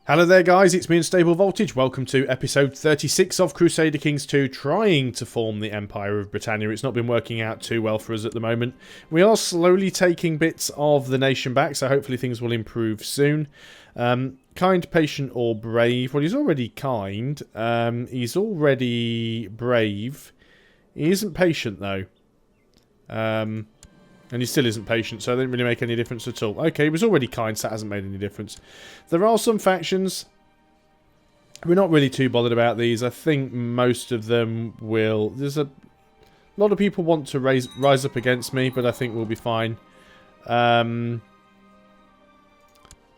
Hello there guys, it's me Unstable Voltage. Welcome to episode 36 of Crusader Kings 2, trying to form the Empire of Britannia. It's not been working out too well for us at the moment. We are slowly taking bits of the nation back, so hopefully things will improve soon. Kind, patient or brave? Well, he's already kind. He's already brave. He isn't patient though. And he still isn't patient, so it didn't really make any difference at all. Okay, he was already kind, so that hasn't made any difference. There are some factions. We're not really too bothered about these. I think most of them will... There's a lot of people want to rise up against me, but I think we'll be fine.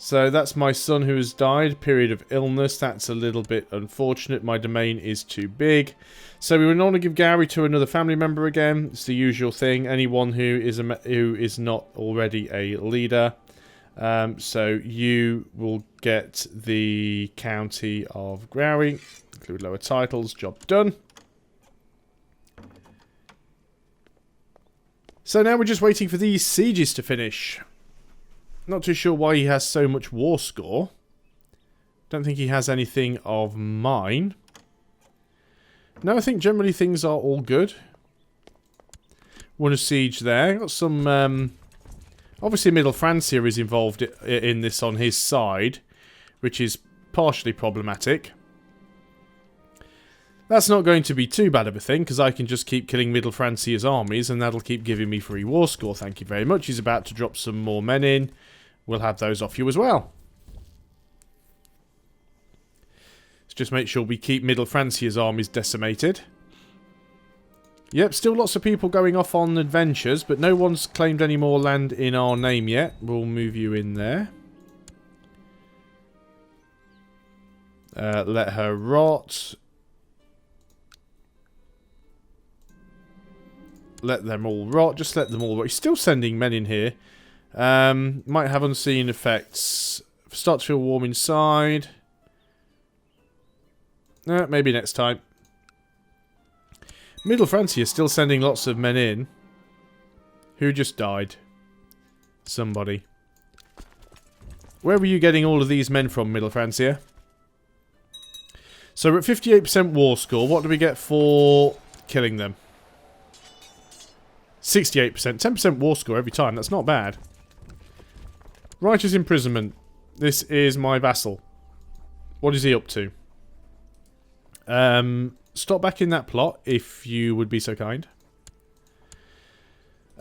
So that's my son who has died. Period of illness. That's a little bit unfortunate. My domain is too big. So we would want to give Gary to another family member again. It's the usual thing. Anyone who is not already a leader. So you will get the county of Gary. Include lower titles. Job done. So now we're just waiting for these sieges to finish. Not too sure why he has so much war score. Don't think he has anything of mine. No, I think generally things are all good. Won a siege there. Got some... obviously Middle Francia is involved in this on his side, which is partially problematic. That's not going to be too bad of a thing, because I can just keep killing Middle Francia's armies, and that'll keep giving me free war score. Thank you very much. He's about to drop some more men in. We'll have those off you as well. Let's just make sure we keep Middle Francia's armies decimated. Yep, still lots of people going off on adventures, but no one's claimed any more land in our name yet. We'll move you in there. Let her rot. Let them all rot. Just let them all rot. He's still sending men in here. Might have unseen effects. Start to feel warm inside. Maybe next time. Middle Francia is still sending lots of men in. Who just died? Somebody. Where were you getting all of these men from, Middle Francia? So we're at 58% war score. What do we get for killing them? 68%. 10% war score every time. That's not bad. Righteous imprisonment. This is my vassal. What is he up to? Stop back in that plot, if you would be so kind.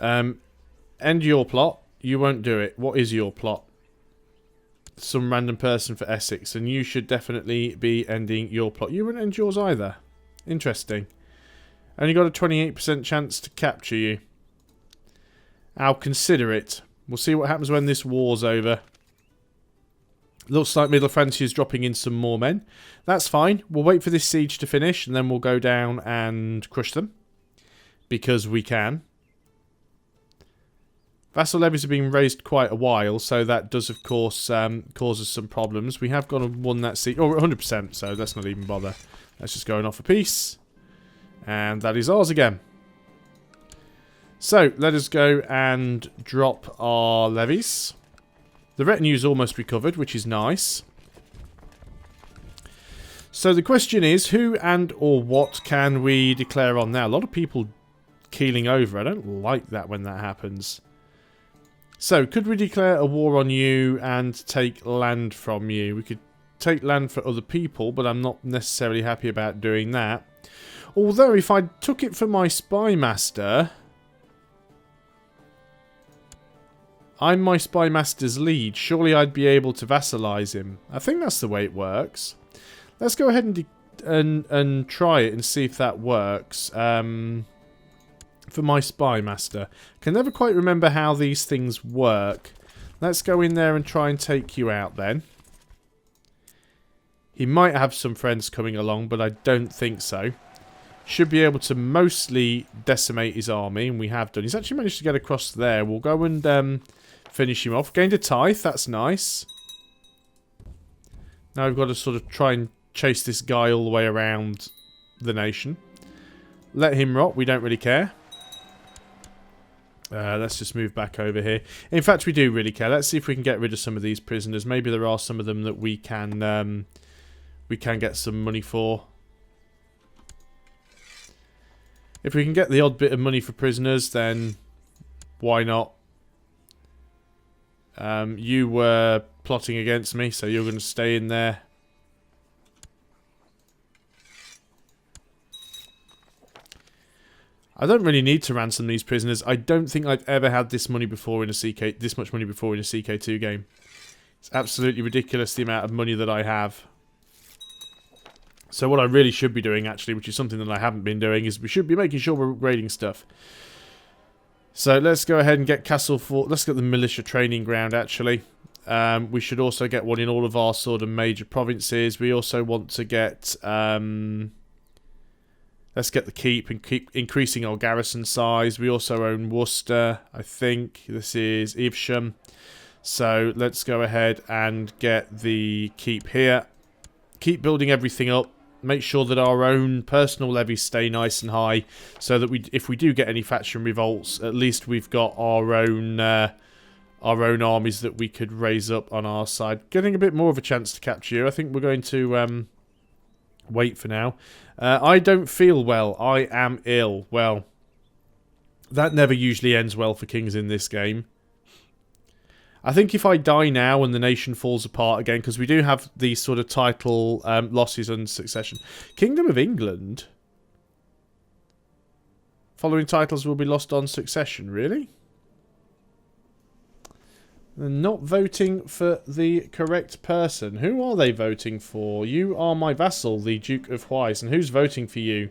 End your plot. You won't do it. What is your plot? Some random person for Essex, and you should definitely be ending your plot. You won't end yours either. Interesting. Only got a 28% chance to capture you. I'll consider it. We'll see what happens when this war's over. Looks like Middle Francia is dropping in some more men. That's fine. We'll wait for this siege to finish, and then we'll go down and crush them. Because we can. Vassal levies have been raised quite a while, so that does, of course, cause us some problems. We have gone and won that siege. Oh, 100%, so let's not even bother. Let's just go and offer peace. And that is ours again. So, let us go and drop our levies. The retinue's almost recovered, which is nice. So the question is, who and or what can we declare on now? A lot of people keeling over. I don't like that when that happens. So, could we declare a war on you and take land from you? We could take land for other people, but I'm not necessarily happy about doing that. Although, if I took it for my spy master... I'm my spy master's lead. Surely I'd be able to vassalize him. I think that's the way it works. Let's go ahead and try it and see if that works. For my spy master. Can never quite remember how these things work. Let's go in there and try and take you out then. He might have some friends coming along, but I don't think so. Should be able to mostly decimate his army, and we have done. He's actually managed to get across there. We'll go and finish him off. Gained a tithe, that's nice. Now we've got to sort of try and chase this guy all the way around the nation. Let him rot, we don't really care. Let's just move back over here. In fact, we do really care. Let's see if we can get rid of some of these prisoners. Maybe there are some of them that we can get some money for. If we can get the odd bit of money for prisoners, then why not? You were plotting against me, so you're going to stay in there. I don't really need to ransom these prisoners. I don't think I've ever had this money before in a this much money before in a CK2 game. It's absolutely ridiculous the amount of money that I have. So what I really should be doing, actually, which is something that I haven't been doing, is we should be making sure we're upgrading stuff. So let's go ahead and get Castle Fort. Let's get the militia training ground, actually. We should also get one in all of our sort of major provinces. We also want to get... let's get the keep and keep increasing our garrison size. We also own Worcester, I think. This is Evesham. So let's go ahead and get the keep here. Keep building everything up. Make sure that our own personal levies stay nice and high, so that if we do get any faction revolts, at least we've got our own armies that we could raise up on our side. Getting a bit more of a chance to capture you. I think we're going to wait for now. I don't feel well. I am ill. Well, that never usually ends well for kings in this game. I think if I die now and the nation falls apart again, because we do have these sort of title losses on succession. Kingdom of England. Following titles will be lost on succession. Really? They're not voting for the correct person. Who are they voting for? You are my vassal, the Duke of Huys. And who's voting for you?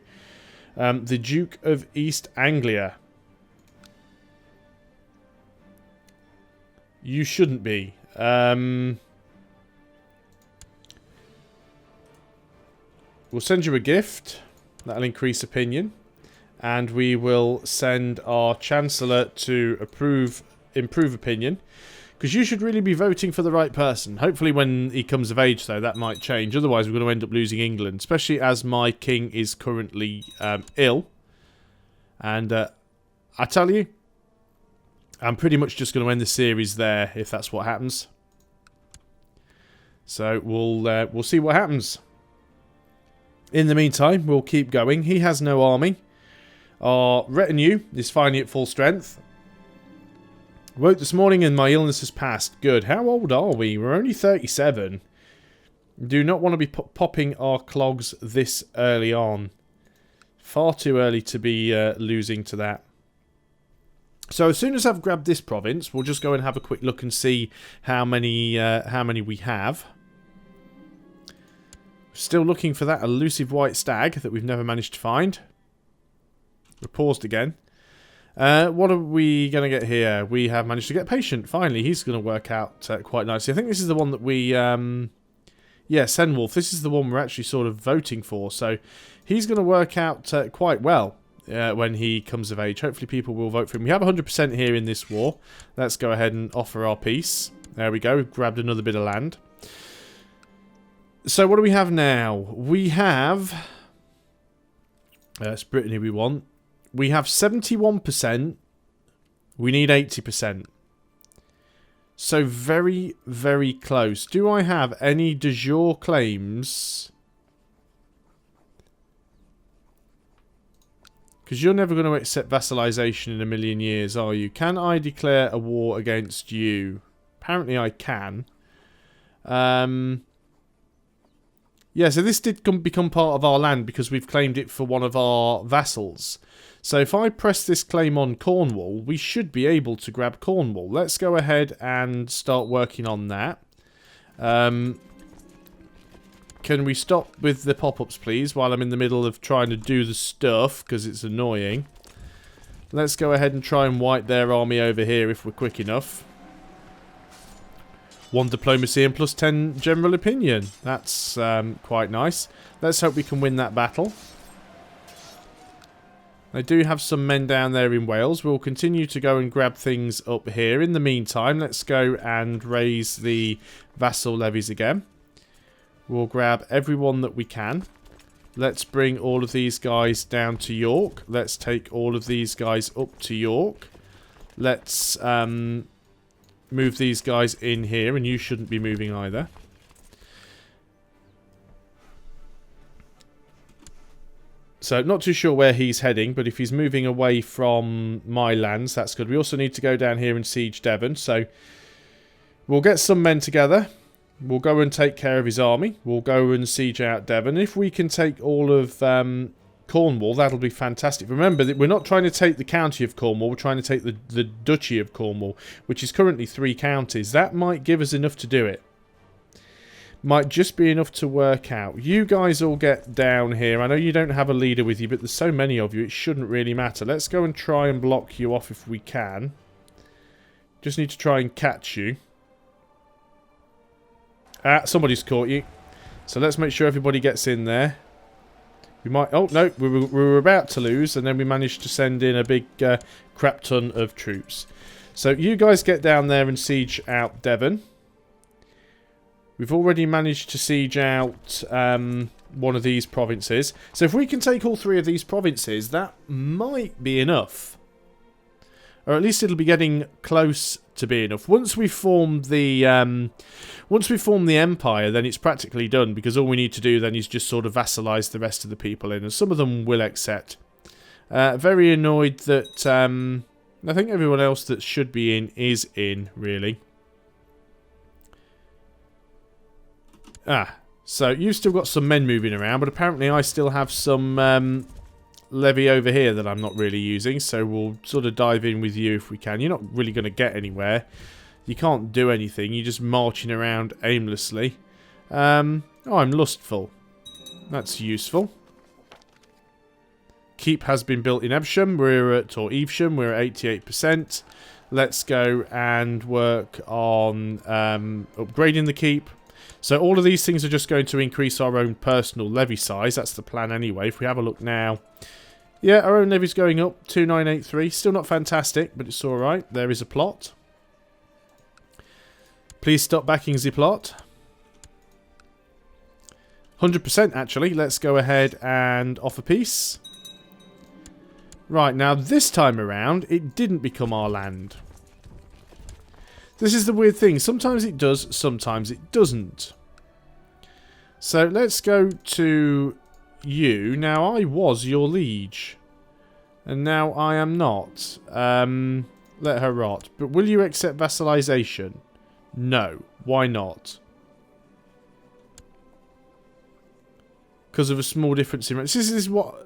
The Duke of East Anglia. You shouldn't be. We'll send you a gift. That'll increase opinion. And we will send our Chancellor to improve opinion. Because you should really be voting for the right person. Hopefully when he comes of age, though, that might change. Otherwise, we're going to end up losing England. Especially as my king is currently ill. And I tell you, I'm pretty much just going to end the series there, if that's what happens. So we'll see what happens. In the meantime, we'll keep going. He has no army. Our retinue is finally at full strength. Woke this morning and my illness has passed. Good. How old are we? We're only 37. Do not want to be popping our clogs this early on. Far too early to be losing to that. So as soon as I've grabbed this province, we'll just go and have a quick look and see how many we have. Still looking for that elusive white stag that we've never managed to find. We're paused again. What are we going to get here? We have managed to get Patient, finally. He's going to work out quite nicely. I think this is the one that we... yeah, Senwolf. This is the one we're actually sort of voting for. So he's going to work out quite well when he comes of age. Hopefully people will vote for him. We have 100% here in this war. Let's go ahead and offer our peace. There we go. We've grabbed another bit of land. So what do we have now? We have... it's Britannia we want. We have 71%. We need 80%. So very, very close. Do I have any de jure claims? Because you're never going to accept vassalization in a million years, are you? Can I declare a war against you? Apparently I can. Yeah, so this did become part of our land because we've claimed it for one of our vassals. So if I press this claim on Cornwall, we should be able to grab Cornwall. Let's go ahead and start working on that. Can we stop with the pop-ups, please, while I'm in the middle of trying to do the stuff, because it's annoying. Let's go ahead and try and wipe their army over here if we're quick enough. 1 diplomacy and plus 10 general opinion. That's quite nice. Let's hope we can win that battle. I do have some men down there in Wales. We'll continue to go and grab things up here. In the meantime, let's go and raise the vassal levies again. We'll grab everyone that we can. Let's bring all of these guys down to York. Let's take all of these guys up to York. Let's move these guys in here, and you shouldn't be moving either. So, not too sure where he's heading, but if he's moving away from my lands, that's good. We also need to go down here and siege Devon, so we'll get some men together. We'll go and take care of his army. We'll go and siege out Devon. If we can take all of Cornwall, that'll be fantastic. Remember that we're not trying to take the county of Cornwall, we're trying to take the duchy of Cornwall, which is currently 3 counties. That might give us enough to do it. Might just be enough to work out. You guys all get down here. I know you don't have a leader with you, but there's so many of you, it shouldn't really matter. Let's go and try and block you off if we can. Just need to try and catch you. Ah, somebody's caught you. So let's make sure everybody gets in there. We might... Oh, no, we were about to lose, and then we managed to send in a big crap ton of troops. So you guys get down there and siege out Devon. We've already managed to siege out one of these provinces. So if we can take all 3 of these provinces, that might be enough. Or at least it'll be getting close to being enough. Once we form the empire, then it's practically done, because all we need to do then is just sort of vassalize the rest of the people in, and some of them will accept. Very annoyed that I think everyone else that should be in is in, really. So you've still got some men moving around, but apparently I still have some levy over here that I'm not really using, so we'll sort of dive in with you if we can. You're not really going to get anywhere. You can't do anything. You're just marching around aimlessly. Oh, I'm lustful. That's useful. Keep has been built in Evesham. We're at 88%. Let's go and work on upgrading the keep. So all of these things are just going to increase our own personal levy size. That's the plan anyway. If we have a look now. Yeah, our own levy's going up. 2983. Still not fantastic, but it's alright. There is a plot. Please stop backing the plot. 100% actually. Let's go ahead and offer peace. Right, now this time around, it didn't become our land. This is the weird thing. Sometimes it does, sometimes it doesn't. So let's go to you. Now I was your liege. And now I am not. Let her rot. But will you accept vassalization? No. Why not? Because of a small difference in... This is what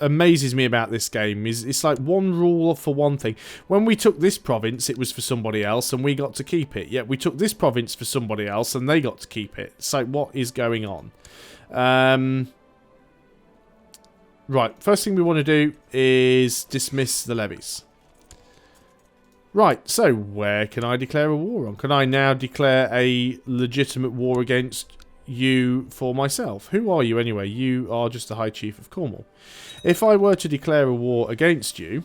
amazes me about this game. Is it's like one rule for one thing. When we took this province, it was for somebody else and we got to keep it. Yet we took this province for somebody else and they got to keep it. So what is going on? Right, first thing we want to do is dismiss the levies. Right, so where can I declare a war on? Can I now declare a legitimate war against you for myself? Who are you anyway? You are just the High Chief of Cornwall. If I were to declare a war against you...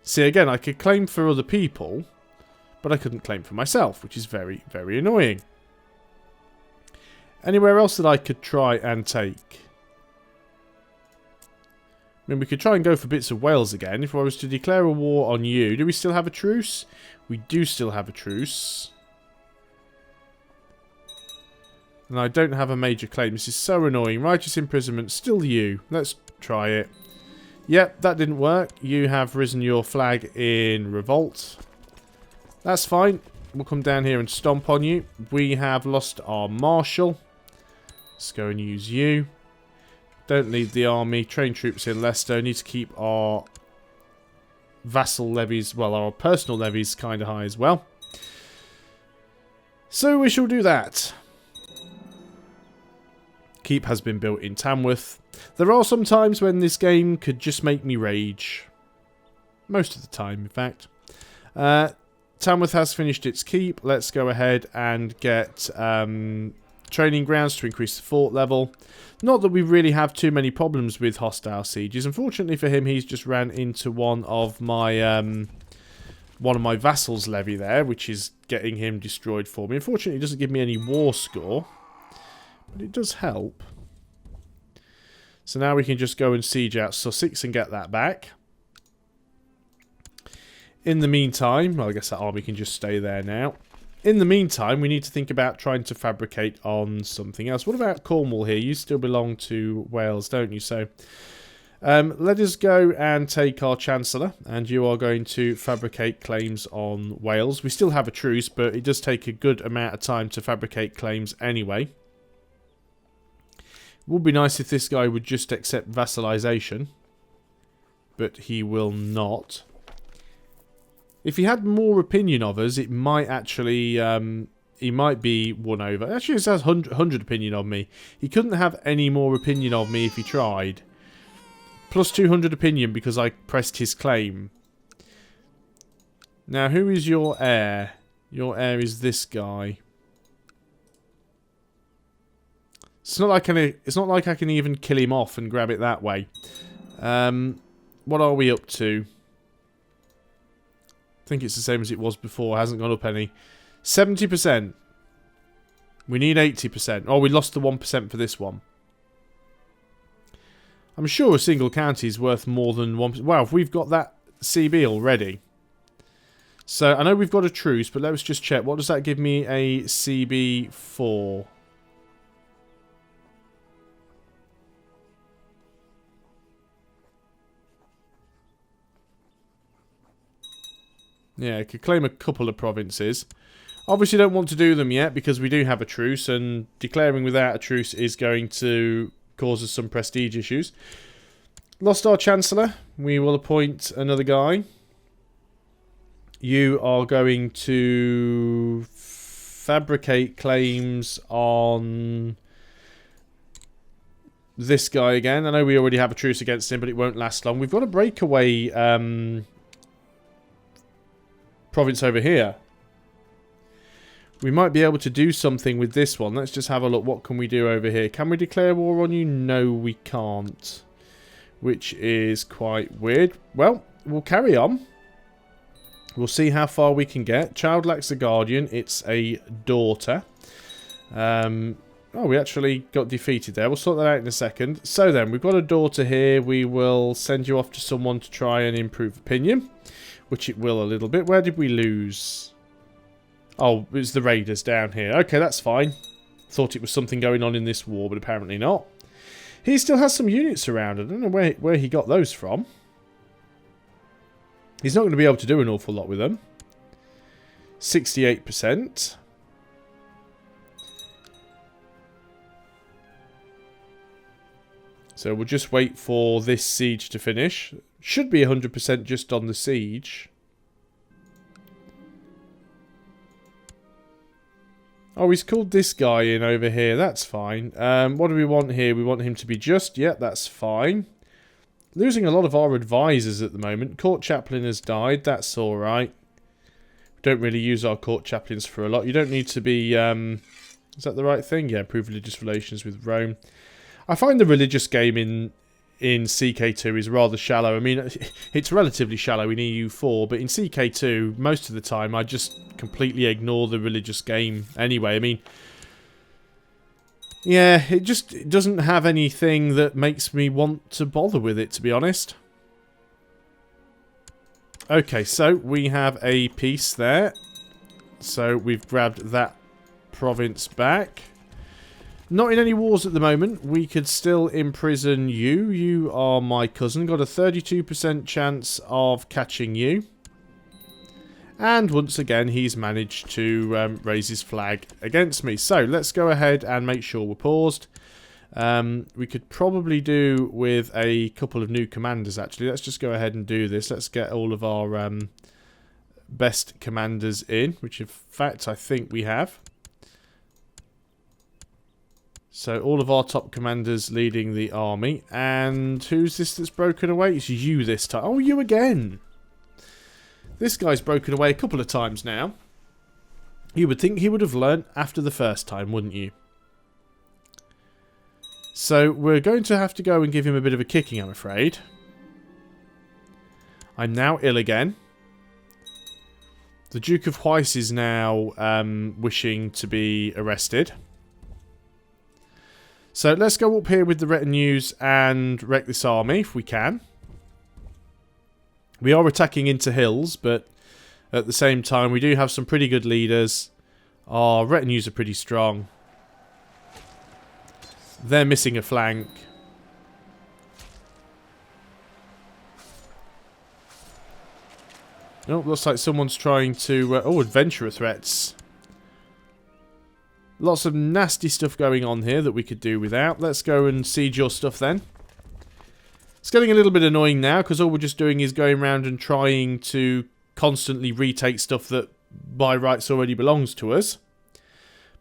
See, again, I could claim for other people, but I couldn't claim for myself, which is very, very annoying. Anywhere else that I could try and take? I mean, we could try and go for bits of Wales again. If I was to declare a war on you, do we still have a truce? We do still have a truce. And I don't have a major claim. This is so annoying. Righteous imprisonment, still you. Let's try it. Yep, that didn't work. You have risen your flag in revolt. That's fine. We'll come down here and stomp on you. We have lost our marshal. Let's go and use you. Don't lead the army. Train troops in Leicester. Need to keep our vassal levies, well, our personal levies kind of high as well. So we shall do that. Keep has been built in Tamworth. There are some times when this game could just make me rage. Most of the time, in fact. Tamworth has finished its keep. Let's go ahead and get training grounds to increase the fort level. Not that we really have too many problems with hostile sieges. Unfortunately for him, he's just ran into one of my vassals' levy there, which is getting him destroyed for me. Unfortunately, it doesn't give me any war score, but it does help. So now we can just go and siege out Sussex and get that back. In the meantime, well, I guess that army can just stay there now. In the meantime, we need to think about trying to fabricate on something else. What about Cornwall here? You still belong to Wales, don't you? So let us go and take our Chancellor, and you are going to fabricate claims on Wales. We still have a truce, but it does take a good amount of time to fabricate claims anyway. It would be nice if this guy would just accept vassalization, but he will not. If he had more opinion of us, it might actually, he might be won over. Actually, it has 100 opinion of me. He couldn't have any more opinion of me if he tried. Plus 200 opinion because I pressed his claim. Now, who is your heir? Your heir is this guy. It's not like I can even kill him off and grab it that way. What are we up to? I think it's the same as it was before. Hasn't gone up any. 70%. We need 80%. Oh, we lost the 1% for this one. I'm sure a single county is worth more than 1%. Wow, if we've got that CB already. So, I know we've got a truce, but let's just check. What does that give me a CB for? Yeah, it could claim a couple of provinces. Obviously don't want to do them yet because we do have a truce, and declaring without a truce is going to cause us some prestige issues. Lost our Chancellor. We will appoint another guy. You are going to fabricate claims on this guy again. I know we already have a truce against him, but it won't last long. We've got a breakaway province over here. We might be able to do something with this one. Let's just have a look. What can we do over here? Can we declare war on you? No, we can't. Which is quite weird. Well, we'll carry on. We'll see how far we can get. Child lacks a guardian. It's a daughter. Oh, we actually got defeated there. We'll sort that out in a second. So then, we've got a daughter here. We will send you off to someone to try and improve opinion. Which it will a little bit. Where did we lose? Oh, it's the raiders down here. Okay, that's fine. Thought it was something going on in this war, but apparently not. He still has some units around. I don't know where he got those from. He's not going to be able to do an awful lot with them. 68%. So we'll just wait for this siege to finish. Should be 100% just on the siege. Oh, he's called this guy in over here. That's fine. What do we want here? We want him to be just. Yeah, that's fine. Losing a lot of our advisors at the moment. Court chaplain has died. That's alright. We don't really use our court chaplains for a lot. You don't need to be... is that the right thing? Yeah, improve religious relations with Rome. I find the religious game in CK2 is rather shallow. I mean, it's relatively shallow in EU4, but in CK2, most of the time, I just completely ignore the religious game anyway. I mean, yeah, it just doesn't have anything that makes me want to bother with it, to be honest. Okay, so we have a peace there. So we've grabbed that province back. Not in any wars at the moment. We could still imprison you. You are my cousin. Got a 32% chance of catching you. And once again, he's managed to raise his flag against me. So, let's go ahead and make sure we're paused. We could probably do with a couple of new commanders, actually. Let's just go ahead and do this. Let's get all of our best commanders in, which in fact I think we have. So all of our top commanders leading the army. And who's this that's broken away? It's you this time. Oh, you again. This guy's broken away a couple of times now. You would think he would have learnt after the first time, wouldn't you? So we're going to have to go and give him a bit of a kicking, I'm afraid. I'm now ill again. The Duke of Weiss is now wishing to be arrested. So let's go up here with the retinues and wreck this army if we can. We are attacking into hills, but At the same time, we do have some pretty good leaders. Our retinues are pretty strong. They're missing a flank. Oh, looks like someone's trying to... oh, adventurer threats. Lots of nasty stuff going on here that we could do without. Let's go and siege your stuff then. It's getting a little bit annoying now, because all we're just doing is going around and trying to constantly retake stuff that by rights already belongs to us.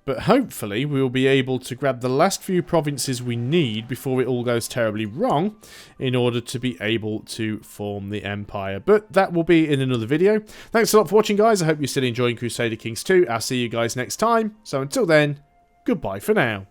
But hopefully we'll be able to grab the last few provinces we need before it all goes terribly wrong in order to be able to form the empire. But that will be in another video. Thanks a lot for watching, guys. I hope you're still enjoying Crusader Kings 2. I'll see you guys next time. So until then, goodbye for now.